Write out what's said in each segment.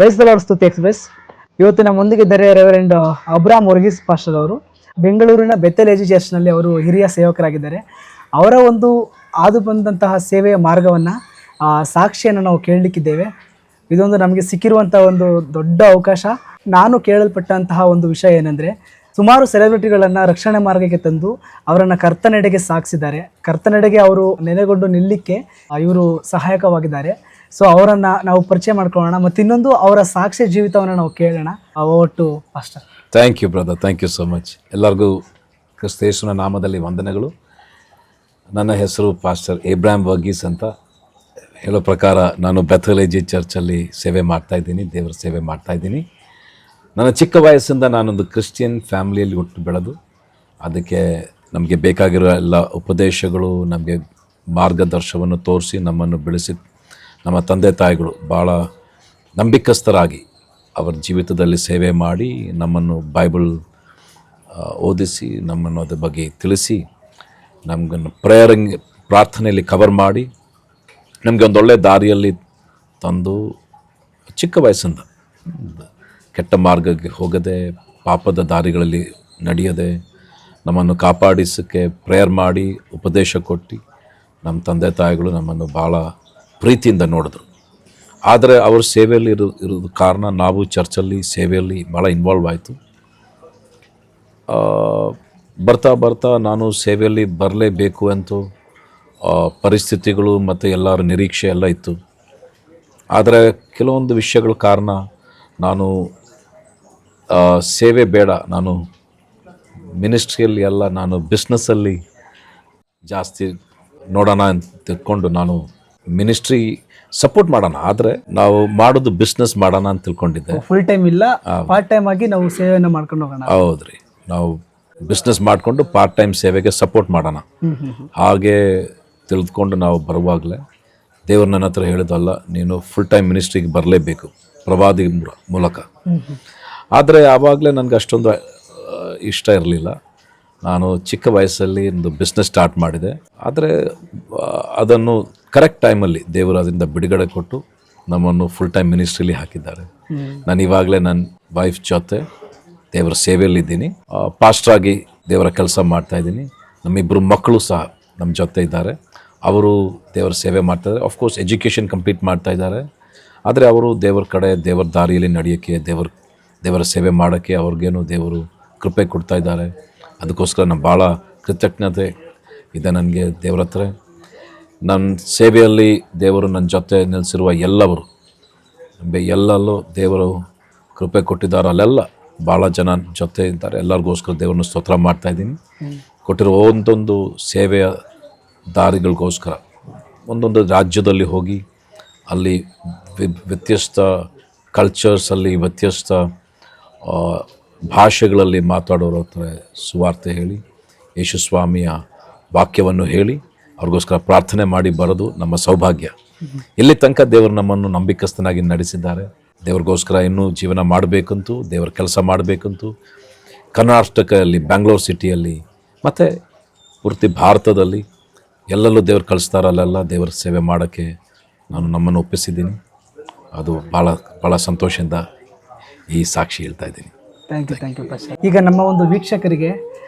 Praise the lord ಸ್ತುತಿ express. ಇವತ್ತು ನಮ್ಮ ಮುಂದಿಗಿದ್ದಾರೆ ರೆವರೆಂಡ್ ಅಬ್ರಾಮ್ ವರ್ಗೀಸ್ ಪಾಸ್ಟರ್ ಅವರು. ಬೆಂಗಳೂರಿನ ಬೆಥೆಲ್ ಏಜಿ ಚರ್ಚ್ನಲ್ಲಿ ಅವರು ಹಿರಿಯ ಸೇವಕರಾಗಿದ್ದಾರೆ. ಅವರ ಒಂದು ಹಾದು ಬಂದಂತಹ ಸೇವೆಯ ಮಾರ್ಗವನ್ನು ಸಾಕ್ಷಿಯನ್ನು ನಾವು ಕೇಳಲಿಕ್ಕಿದ್ದೇವೆ. ಇದೊಂದು ನಮಗೆ ಸಿಕ್ಕಿರುವಂಥ ಒಂದು ದೊಡ್ಡ ಅವಕಾಶ. ನಾನು ಕೇಳಲ್ಪಟ್ಟಂತಹ ಒಂದು ವಿಷಯ ಏನೆಂದರೆ, ಸುಮಾರು ಸೆಲೆಬ್ರಿಟಿಗಳನ್ನು ರಕ್ಷಣೆ ಮಾರ್ಗಕ್ಕೆ ತಂದು ಅವರನ್ನು ಕರ್ತನೆಡೆಗೆ ಸಾಗಿಸಿದ್ದಾರೆ. ಕರ್ತನೆಡೆಗೆ ಅವರು ನೆಲೆಗೊಂಡು ನಿಲ್ಲಕ್ಕೆ ಇವರು ಸಹಾಯಕವಾಗಿದ್ದಾರೆ. ಸೊ ಅವರನ್ನು ನಾವು ಪರಿಚಯ ಮಾಡ್ಕೊಳ್ಳೋಣ ಮತ್ತು ಇನ್ನೊಂದು ಅವರ ಸಾಕ್ಷ್ಯ ಜೀವಿತವನ್ನು ನಾವು ಕೇಳೋಣ. ಒಟ್ಟು pastor. Thank you brother, thank you so much. ಎಲ್ಲರಿಗೂ ಕ್ರಿಸ್ತ ಯೇಸುವಿನ ನಾಮದಲ್ಲಿ ವಂದನೆಗಳು. ನನ್ನ ಹೆಸರು ಪಾಸ್ಟರ್ ಏಬ್ರಾಮ್ ವರ್ಗೀಸ್ ಅಂತ. ಹೇಳೋ ಪ್ರಕಾರ ನಾನು ಬೆಥೆಲ್ ಏಜಿ ಚರ್ಚಲ್ಲಿ ಸೇವೆ ಮಾಡ್ತಾಯಿದ್ದೀನಿ, ದೇವರ ಸೇವೆ ಮಾಡ್ತಾಯಿದ್ದೀನಿ. ನನ್ನ ಚಿಕ್ಕ ವಯಸ್ಸಿಂದ ನಾನೊಂದು ಕ್ರಿಶ್ಚಿಯನ್ ಫ್ಯಾಮಿಲಿಯಲ್ಲಿ ಹುಟ್ಟು ಬೆಳೆದು ಅದಕ್ಕೆ ನಮಗೆ ಬೇಕಾಗಿರೋ ಎಲ್ಲ ಉಪದೇಶಗಳು, ನಮಗೆ ಮಾರ್ಗದರ್ಶನವನ್ನು ತೋರಿಸಿ ನಮ್ಮನ್ನು ಬೆಳೆಸಿ ನಮ್ಮ ತಂದೆ ತಾಯಿಗಳು ಭಾಳ ನಂಬಿಕಸ್ಥರಾಗಿ ಅವರ ಜೀವಿತದಲ್ಲಿ ಸೇವೆ ಮಾಡಿ ನಮ್ಮನ್ನು ಬೈಬಲ್ ಓದಿಸಿ ನಮ್ಮನ್ನು ಅದ್ರ ಬಗ್ಗೆ ತಿಳಿಸಿ ನಮಗನ್ನು ಪ್ರಾರ್ಥನೆಯಲ್ಲಿ ಕವರ್ ಮಾಡಿ ನಮಗೆ ಒಂದೊಳ್ಳೆ ದಾರಿಯಲ್ಲಿ ತಂದು ಚಿಕ್ಕ ವಯಸ್ಸಿಂದ ಕೆಟ್ಟ ಮಾರ್ಗಕ್ಕೆ ಹೋಗದೆ, ಪಾಪದ ದಾರಿಗಳಲ್ಲಿ ನಡೆಯದೆ ನಮ್ಮನ್ನು ಕಾಪಾಡಿಸೋಕ್ಕೆ ಪ್ರೇಯರ್ ಮಾಡಿ ಉಪದೇಶ ಕೊಟ್ಟು ನಮ್ಮ ತಂದೆ ತಾಯಿಗಳು ನಮ್ಮನ್ನು ಭಾಳ ಪ್ರೀತಿಯಿಂದ ನೋಡಿದ್ರು. ಆದರೆ ಅವ್ರ ಸೇವೆಯಲ್ಲಿ ಇರೋದು ಕಾರಣ ನಾವು ಚರ್ಚಲ್ಲಿ ಸೇವೆಯಲ್ಲಿ ಭಾಳ ಇನ್ವಾಲ್ವ್ ಆಯಿತು. ಬರ್ತಾ ಬರ್ತಾ ನಾನು ಸೇವೆಯಲ್ಲಿ ಬರಲೇಬೇಕು ಅಂತ ಪರಿಸ್ಥಿತಿಗಳು ಮತ್ತು ಎಲ್ಲರ ನಿರೀಕ್ಷೆ ಎಲ್ಲ ಇತ್ತು. ಆದರೆ ಕೆಲವೊಂದು ವಿಷಯಗಳ ಕಾರಣ ನಾನು ಸೇವೆ ಬೇಡ, ನಾನು ಮಿನಿಸ್ಟ್ರಿಯಲ್ಲಿ ಅಲ್ಲ, ನಾನು ಬಿಸ್ನೆಸ್ಸಲ್ಲಿ ಜಾಸ್ತಿ ನೋಡೋಣ ಅಂತ ತಿಳ್ಕೊಂಡು ನಾನು ಮಿನಿಸ್ಟ್ರಿ ಸಪೋರ್ಟ್ ಮಾಡೋಣ, ಆದರೆ ನಾವು ಮಾಡೋದು ಬಿಸ್ನೆಸ್ ಮಾಡೋಣ ಅಂತ ತಿಳ್ಕೊಂಡಿದ್ದೆ. ಫುಲ್ ಟೈಮ್ ಇಲ್ಲ, ಪಾರ್ಟ್ ಟೈಮ್ ಆಗಿ ನಾವು ಸೇವೆಯನ್ನು ಮಾಡ್ಕೊಂಡು ಹೋಗೋಣ. ಹೌದ್ರಿ, ನಾವು ಬಿಸ್ನೆಸ್ ಮಾಡಿಕೊಂಡು ಪಾರ್ಟ್ ಟೈಮ್ ಸೇವೆಗೆ ಸಪೋರ್ಟ್ ಮಾಡೋಣ ಹಾಗೆ ತಿಳಿದುಕೊಂಡು ನಾವು ಬರುವಾಗಲೇ ದೇವ್ರು ನನ್ನ ಹತ್ರ ಹೇಳಿದಲ್ಲ, ನೀನು ಫುಲ್ ಟೈಮ್ ಮಿನಿಸ್ಟ್ರಿಗೆ ಬರಲೇಬೇಕು ಪ್ರವಾದಿ ಮೂಲಕ. ಆದರೆ ಆವಾಗಲೇ ನನಗೆ ಅಷ್ಟೊಂದು ಇಷ್ಟ ಇರಲಿಲ್ಲ. ನಾನು ಚಿಕ್ಕ ವಯಸ್ಸಲ್ಲಿ ಒಂದು ಬಿಸ್ನೆಸ್ ಸ್ಟಾರ್ಟ್ ಮಾಡಿದೆ. ಆದರೆ ಅದನ್ನು ಕರೆಕ್ಟ್ ಟೈಮಲ್ಲಿ ದೇವರು ಅದರಿಂದ ಬಿಡುಗಡೆ ಕೊಟ್ಟು ನಮ್ಮನ್ನು ಫುಲ್ ಟೈಮ್ ಮಿನಿಸ್ಟ್ರಿಲಿ ಹಾಕಿದ್ದಾರೆ. ನಾನು ಇವಾಗಲೇ ನನ್ನ ವೈಫ್ ಜೊತೆ ದೇವರ ಸೇವೆಯಲ್ಲಿದ್ದೀನಿ, ಪಾಸ್ಟ್ರಾಗಿ ದೇವರ ಕೆಲಸ ಮಾಡ್ತಾಯಿದ್ದೀನಿ. ನಮ್ಮಿಬ್ಬರು ಮಕ್ಕಳು ಸಹ ನಮ್ಮ ಜೊತೆ ಇದ್ದಾರೆ, ಅವರು ದೇವರ ಸೇವೆ ಮಾಡ್ತಾಯಿದ್ದಾರೆ. ಆಫ್ಕೋರ್ಸ್ ಎಜುಕೇಷನ್ ಕಂಪ್ಲೀಟ್ ಮಾಡ್ತಾಯಿದ್ದಾರೆ, ಆದರೆ ಅವರು ದೇವರ ಕಡೆ ದೇವರ ದಾರಿಯಲ್ಲಿ ನಡೆಯೋಕ್ಕೆ, ದೇವರ ಸೇವೆ ಮಾಡೋಕ್ಕೆ ಅವ್ರಿಗೇನು ದೇವರು ಕೃಪೆ ಕೊಡ್ತಾ ಇದ್ದಾರೆ. ಅದಕ್ಕೋಸ್ಕರ ನಾನು ಭಾಳ ಕೃತಜ್ಞತೆ ಇದೆ ನನಗೆ ದೇವರ ಹತ್ರ. ನನ್ನ ಸೇವೆಯಲ್ಲಿ ದೇವರು ನನ್ನ ಜೊತೆ ನಿಲ್ಲಿಸಿರುವ ಎಲ್ಲವರು, ಎಲ್ಲಲ್ಲೂ ದೇವರು ಕೃಪೆ ಕೊಟ್ಟಿದ್ದಾರೆ. ಅಲ್ಲೆಲ್ಲ ಭಾಳ ಜನ ಜೊತೆ ಇದ್ದಾರೆ. ಎಲ್ಲರಿಗೋಸ್ಕರ ದೇವ್ರನ್ನ ಸ್ತೋತ್ರ ಮಾಡ್ತಾಯಿದ್ದೀನಿ. ಕೊಟ್ಟಿರೋ ಒಂದೊಂದು ಸೇವೆಯ ದಾರಿಗಳಿಗೋಸ್ಕರ ಒಂದೊಂದು ರಾಜ್ಯದಲ್ಲಿ ಹೋಗಿ ಅಲ್ಲಿ ವ್ಯತ್ಯಸ್ತ ಕಲ್ಚರ್ಸಲ್ಲಿ ವ್ಯತ್ಯಸ್ತ ಭಾಷೆಗಳಲ್ಲಿ ಮಾತಾಡೋರ ಹತ್ರ ಸುವಾರ್ತೆ ಹೇಳಿ, ಯೇಸುಸ್ವಾಮಿಯ ವಾಕ್ಯವನ್ನು ಹೇಳಿ ಅವ್ರಿಗೋಸ್ಕರ ಪ್ರಾರ್ಥನೆ ಮಾಡಿ ಬರೋದು ನಮ್ಮ ಸೌಭಾಗ್ಯ. ಇಲ್ಲಿ ತನಕ ದೇವರು ನಮ್ಮನ್ನು ನಂಬಿಕಸ್ಥನಾಗಿ ನಡೆಸಿದ್ದಾರೆ. ದೇವ್ರಿಗೋಸ್ಕರ ಇನ್ನೂ ಜೀವನ ಮಾಡಬೇಕಂತೂ, ದೇವರ ಕೆಲಸ ಮಾಡಬೇಕಂತೂ ಕರ್ನಾಟಕದಲ್ಲಿ, ಬ್ಯಾಂಗ್ಳೂರು ಸಿಟಿಯಲ್ಲಿ ಮತ್ತು ಪೂರ್ತಿ ಭಾರತದಲ್ಲಿ ಎಲ್ಲೆಲ್ಲೂ ದೇವ್ರು ಕಳಿಸ್ತಾರಲ್ಲೆಲ್ಲ ದೇವರ ಸೇವೆ ಮಾಡೋಕ್ಕೆ ನಮ್ಮನ್ನು ಒಪ್ಪಿಸಿದ್ದೀನಿ. ಅದು ಭಾಳ ಭಾಳ ಸಂತೋಷದಿಂದ ಈ ಸಾಕ್ಷಿ ಹೇಳ್ತಾ ಇದ್ದೀನಿ. Thank you pastor. ಈಗ ನಮ್ಮ ಒಂದು ವೀಕ್ಷಕರಿಗೆ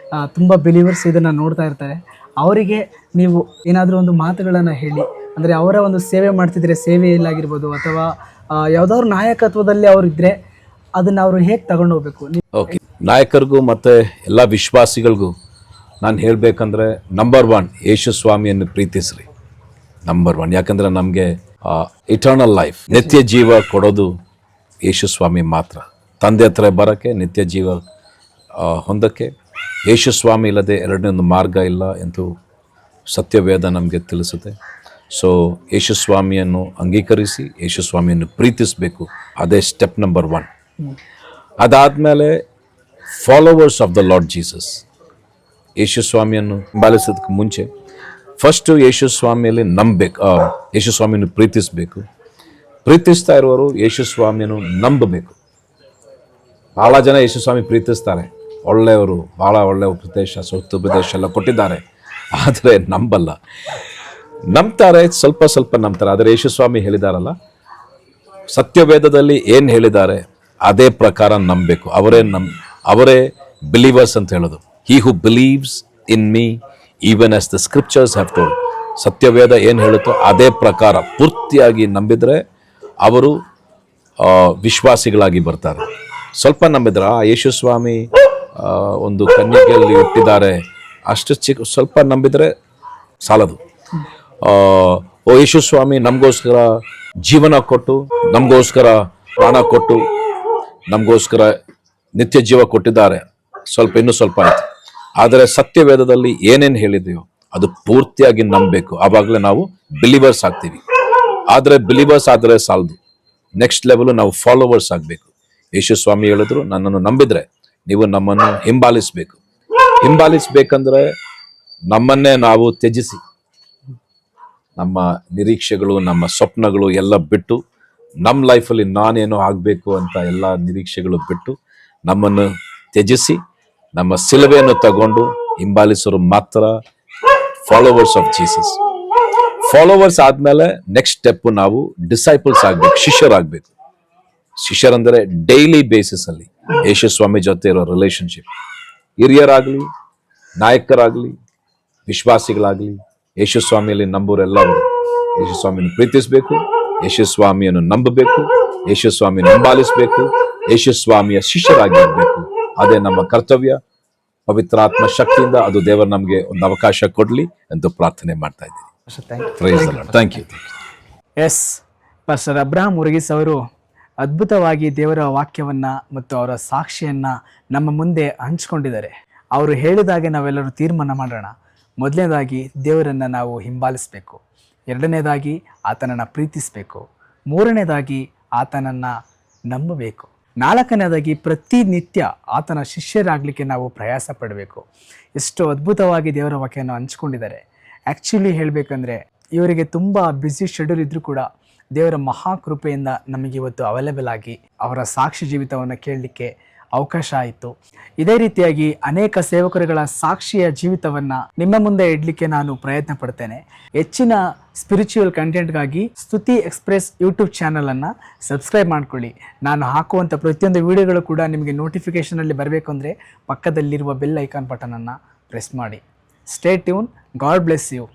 ತುಂಬ ಬಿಲೀವರ್ಸ್ ಇದನ್ನು ನೋಡ್ತಾ ಇರ್ತಾರೆ, ಅವರಿಗೆ ನೀವು ಏನಾದರೂ ಒಂದು ಮಾತುಗಳನ್ನು ಹೇಳಿ, ಅಂದರೆ ಅವರ ಒಂದು ಸೇವೆ ಮಾಡ್ತಿದ್ರೆ ಸೇವೆಯಲ್ಲಾಗಿರ್ಬೋದು ಅಥವಾ ಯಾವುದಾದ್ರು ನಾಯಕತ್ವದಲ್ಲಿ ಅವರಿದ್ದರೆ ಅದನ್ನು ಅವರು ಹೇಗೆ ತಗೊಂಡು ಹೋಗ್ಬೇಕು? ಓಕೆ, ನಾಯಕರಿಗೂ ಮತ್ತು ಎಲ್ಲ ವಿಶ್ವಾಸಿಗಳಿಗೂ ನಾನು ಹೇಳಬೇಕಂದ್ರೆ, ನಂಬರ್ 1 ಯೇಸುಸ್ವಾಮಿಯನ್ನು ಪ್ರೀತಿಸ್ರಿ. ನಂಬರ್ 1, ಯಾಕಂದರೆ ನಮಗೆ ಇಟರ್ನಲ್ ಲೈಫ್, ನಿತ್ಯ ಜೀವ ಕೊಡೋದು ಯೇಸುಸ್ವಾಮಿ ಮಾತ್ರ. ತಂದೆ ಹತ್ರ ಬರೋಕ್ಕೆ, ನಿತ್ಯ ಜೀವ ಹೊಂದಕ್ಕೆ ಯೇಸುಸ್ವಾಮಿ ಇಲ್ಲದೆ ಎರಡನೇ ಒಂದು ಮಾರ್ಗ ಇಲ್ಲ ಎಂದು ಸತ್ಯವೇದ ನಮಗೆ ತಿಳಿಸುತ್ತೆ. ಸೊ ಯೇಸುಸ್ವಾಮಿಯನ್ನು ಅಂಗೀಕರಿಸಿ ಯೇಸುಸ್ವಾಮಿಯನ್ನು ಪ್ರೀತಿಸಬೇಕು. ಅದೇ ಸ್ಟೆಪ್ ನಂಬರ್ 1. ಅದಾದಮೇಲೆ followers of the Lord Jesus, ಯೇಸುಸ್ವಾಮಿಯನ್ನು ಹಿಂಬಾಲಿಸೋದಕ್ಕೆ ಮುಂಚೆ ಫಸ್ಟು ಯೇಸುಸ್ವಾಮಿಯಲ್ಲಿ ನಂಬಬೇಕು, ಯೇಸುಸ್ವಾಮಿಯನ್ನು ಪ್ರೀತಿಸಬೇಕು. ಪ್ರೀತಿಸ್ತಾ ಇರುವವರು ಯೇಸುಸ್ವಾಮಿಯನ್ನು ನಂಬಬೇಕು. ಭಾಳ ಜನ ಯೇಸುಸ್ವಾಮಿ ಪ್ರೀತಿಸ್ತಾರೆ, ಒಳ್ಳೆಯವರು, ಭಾಳ ಒಳ್ಳೆಯ ಉಪದೇಶ, ಸತ್ಯೋಪದೇಶ ಎಲ್ಲ ಕೊಟ್ಟಿದ್ದಾರೆ, ಆದರೆ ನಂಬಲ್ಲ. ನಂಬ್ತಾರೆ, ಸ್ವಲ್ಪ ನಂಬ್ತಾರೆ. ಆದರೆ ಯೇಸುಸ್ವಾಮಿ ಹೇಳಿದಾರಲ್ಲ, ಸತ್ಯವೇದದಲ್ಲಿ ಏನು ಹೇಳಿದ್ದಾರೆ ಅದೇ ಪ್ರಕಾರ ನಂಬಬೇಕು. ಅವರೇ ಬಿಲೀವರ್ಸ್ ಅಂತ ಹೇಳೋದು. He who believes in me even as the scriptures have told. ಸತ್ಯವೇದ ಏನು ಹೇಳುತ್ತೋ ಅದೇ ಪ್ರಕಾರ ಪೂರ್ತಿಯಾಗಿ ನಂಬಿದರೆ ಅವರು ವಿಶ್ವಾಸಿಗಳಾಗಿ ಬರ್ತಾರೆ. ಸ್ವಲ್ಪ ನಂಬಿದ್ರ ಯೇಸು ಸ್ವಾಮಿ ಒಂದು ಕನ್ಯಕೆಯಲ್ಲಿ ಹುಟ್ಟಿದ್ದಾರೆ ಅಷ್ಟು ಸ್ವಲ್ಪ ನಂಬಿದರೆ ಸಾಲದು. ಓ ಯೇಸು ಸ್ವಾಮಿ ನಮಗೋಸ್ಕರ ಜೀವನ ಕೊಟ್ಟು, ನಮಗೋಸ್ಕರ ಪ್ರಾಣ ಕೊಟ್ಟು, ನಮಗೋಸ್ಕರ ನಿತ್ಯ ಜೀವ ಕೊಟ್ಟಿದ್ದಾರೆ, ಇನ್ನೂ ಸ್ವಲ್ಪ ಆಯ್ತು. ಆದರೆ ಸತ್ಯವೇದದಲ್ಲಿ ಏನೇನು ಹೇಳಿದೆಯೋ ಅದು ಪೂರ್ತಿಯಾಗಿ ನಂಬಬೇಕು. ಆವಾಗಲೇ ನಾವು ಬಿಲೀವರ್ಸ್ ಆಗ್ತೀವಿ. ಆದರೆ ಬಿಲೀವರ್ಸ್ ಆದರೆ ಸಾಲದು, ನೆಕ್ಸ್ಟ್ ಲೆವೆಲ್ ನಾವು ಫಾಲೋವರ್ಸ್ ಆಗಬೇಕು. ಯೇಸು ಸ್ವಾಮಿ ಹೇಳಿದ್ರು, ನನ್ನನ್ನು ನಂಬಿದ್ರೆ ನೀವು ನಮ್ಮನ್ನು ಹಿಂಬಾಲಿಸ್ಬೇಕಂದ್ರೆ ನಮ್ಮನ್ನೇ ನಾವು ತ್ಯಜಿಸಿ, ನಮ್ಮ ನಿರೀಕ್ಷೆಗಳು, ನಮ್ಮ ಸ್ವಪ್ನಗಳು ಎಲ್ಲ ಬಿಟ್ಟು, ನಮ್ಮ ಲೈಫಲ್ಲಿ ನಾನೇನೋ ಆಗಬೇಕು ಅಂತ ಎಲ್ಲ ನಿರೀಕ್ಷೆಗಳು ಬಿಟ್ಟು ನಮ್ಮನ್ನು ತ್ಯಜಿಸಿ ನಮ್ಮ ಸಿಲುಬೆಯನ್ನು ತಗೊಂಡು ಹಿಂಬಾಲಿಸೋರು ಮಾತ್ರ ಫಾಲೋವರ್ಸ್ ಆಫ್ ಜೀಸಸ್. ಫಾಲೋವರ್ಸ್ ಆದ್ಮೇಲೆ ನೆಕ್ಸ್ಟ್ ಸ್ಟೆಪ್ ನಾವು ಡಿಸೈಪಲ್ಸ್ ಆಗ್ಬೇಕು, ಶಿಷ್ಯರಾಗಬೇಕು. ಶಿಷ್ಯರಂದರೆ ಡೈಲಿ ಬೇಸಿಸ್ ಅಲ್ಲಿ ಯೇಸು ಸ್ವಾಮಿ ಜೊತೆ ಇರೋ ರಿಲೇಶನ್ಶಿಪ್. ಹಿರಿಯರಾಗ್ಲಿ, ನಾಯಕರಾಗ್ಲಿ, ವಿಶ್ವಾಸಿಗಳಾಗ್ಲಿ, ಯೇಸು ಸ್ವಾಮಿಯಲ್ಲಿ ನಂಬೋರೆಲ್ಲರೂ ಯೇಸು ಸ್ವಾಮಿಯನ್ನು ಪ್ರೀತಿಸಬೇಕು, ಯೇಸು ಸ್ವಾಮಿಯನ್ನು ನಂಬಬೇಕು, ಯೇಸು ಸ್ವಾಮಿಯನ್ನು ಹಿಂಬಾಲಿಸಬೇಕು, ಯೇಸು ಸ್ವಾಮಿಯ ಶಿಷ್ಯರಾಗಿರ್ಬೇಕು. ಅದೇ ನಮ್ಮ ಕರ್ತವ್ಯ. ಪವಿತ್ರಾತ್ಮ ಶಕ್ತಿಯಿಂದ ಅದು ದೇವರು ನಮಗೆ ಒಂದು ಅವಕಾಶ ಕೊಡ್ಲಿ ಎಂದು ಪ್ರಾರ್ಥನೆ ಮಾಡ್ತಾ ಇದ್ದೀನಿ. Thank you. Yes, pastor Abraham Varghese ಅವರು ಅದ್ಭುತವಾಗಿ ದೇವರ ವಾಕ್ಯವನ್ನ ಮತ್ತು ಅವರ ಸಾಕ್ಷಿಯನ್ನ ನಮ್ಮ ಮುಂದೆ ಹಂಚ್ಕೊಂಡಿದ್ದಾರೆ. ಅವರು ಹೇಳಿದಾಗೆ ನಾವೆಲ್ಲರೂ ತೀರ್ಮಾನ ಮಾಡೋಣ. ಮೊದಲನೇದಾಗಿ ದೇವರನ್ನು ನಾವು ಹಿಂಬಾಲಿಸಬೇಕು, ಎರಡನೇದಾಗಿ ಆತನನ್ನು ಪ್ರೀತಿಸಬೇಕು, ಮೂರನೇದಾಗಿ ಆತನನ್ನು ನಂಬಬೇಕು, ನಾಲ್ಕನೇದಾಗಿ ಪ್ರತಿನಿತ್ಯ ಆತನ ಶಿಷ್ಯರಾಗಲಿಕ್ಕೆ ನಾವು ಪ್ರಯಾಸ ಪಡಬೇಕು. ಎಷ್ಟು ಅದ್ಭುತವಾಗಿ ದೇವರ ವಾಕ್ಯವನ್ನು ಹಂಚ್ಕೊಂಡಿದ್ದಾರೆ. ಆ್ಯಕ್ಚುಲಿ ಹೇಳಬೇಕಂದ್ರೆ ಇವರಿಗೆ ತುಂಬ ಬ್ಯುಸಿ ಶೆಡ್ಯೂಲ್ ಇದ್ದರೂ ಕೂಡ ದೇವರ ಮಹಾಕೃಪೆಯಿಂದ ನಮಗೆ ಇವತ್ತು ಅವೈಲೇಬಲ್ ಆಗಿ ಅವರ ಸಾಕ್ಷಿ ಜೀವಿತವನ್ನು ಕೇಳಲಿಕ್ಕೆ ಅವಕಾಶ ಆಯಿತು. ಇದೇ ರೀತಿಯಾಗಿ ಅನೇಕ ಸೇವಕರುಗಳ ಸಾಕ್ಷಿಯ ಜೀವಿತವನ್ನು ನಿಮ್ಮ ಮುಂದೆ ಇಡಲಿಕ್ಕೆ ನಾನು ಪ್ರಯತ್ನ ಪಡ್ತೇನೆ. ಹೆಚ್ಚಿನ ಸ್ಪಿರಿಚುವಲ್ ಕಂಟೆಂಟ್ಗಾಗಿ ಸ್ತುತಿ ಎಕ್ಸ್ಪ್ರೆಸ್ ಯೂಟ್ಯೂಬ್ ಚಾನಲನ್ನು ಸಬ್ಸ್ಕ್ರೈಬ್ ಮಾಡ್ಕೊಳ್ಳಿ. ನಾನು ಹಾಕುವಂಥ ಪ್ರತಿಯೊಂದು ವಿಡಿಯೋಗಳು ಕೂಡ ನಿಮಗೆ ನೋಟಿಫಿಕೇಷನಲ್ಲಿ ಬರಬೇಕು ಅಂದರೆ ಪಕ್ಕದಲ್ಲಿರುವ ಬೆಲ್ ಐಕಾನ್ ಬಟನನ್ನು ಪ್ರೆಸ್ ಮಾಡಿ. Stay tune. God bless you.